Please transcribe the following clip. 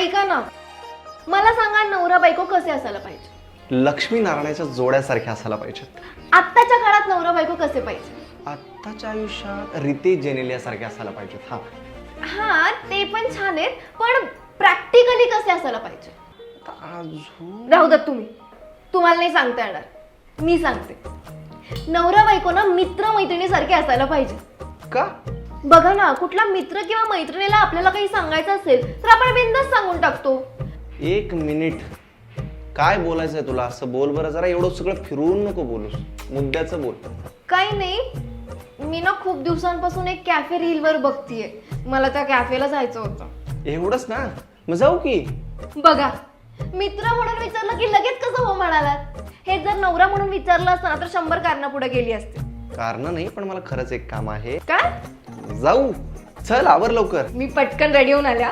ऐका ना, मला सांगा नवरा बायको कसे असायला पाहिजे? लक्ष्मी नारायणाच्या जोड्यासारखे असायला पाहिजेत. आत्ताच्या काळात नवरा बायको कसे पाहिजे? आत्ताच्या आयुष्यात रितेश जेनेलियासारखे असायला पाहिजेत. हा ते पण छान आहेत, पण प्रॅक्टिकली कसे असायला पाहिजे? अजून राहू द्या, तुम्हाला नाही सांगता येणार, मी सांगते. नवरा बायको ना मित्र मैत्रिणीसारखे असायला पाहिजे. का? बघा ना, कुठला मित्र किंवा मैत्रिणीला आपल्याला काही सांगायचं असेल तर आपण बिनधास्त सांगून टाकतो. 1 मिनिट, काय बोलायचंय तुला? असं बोल बरं, जरा एवढं सगळं फिरवून नको बोलूस, मुद्द्याचं बोल. काही नाही, मी ना खूप दिवसांपासून एक कॅफे रीलवर बघतीये, मला त्या कॅफेला जायचं होतं. एवढंच ना, मग जाऊ की. बघा, मित्र म्हणून विचारलं की लगेच कसं हो म्हणालात? हे जर नवरा म्हणून विचारलं असतं ना तर 100 कारणं पुढे गेली असते. कारण नाही, पण मला खरंच एक काम आहे. काय? जाऊ, चल आवर लवकर. मी पटकन रेडी होऊन आल्या.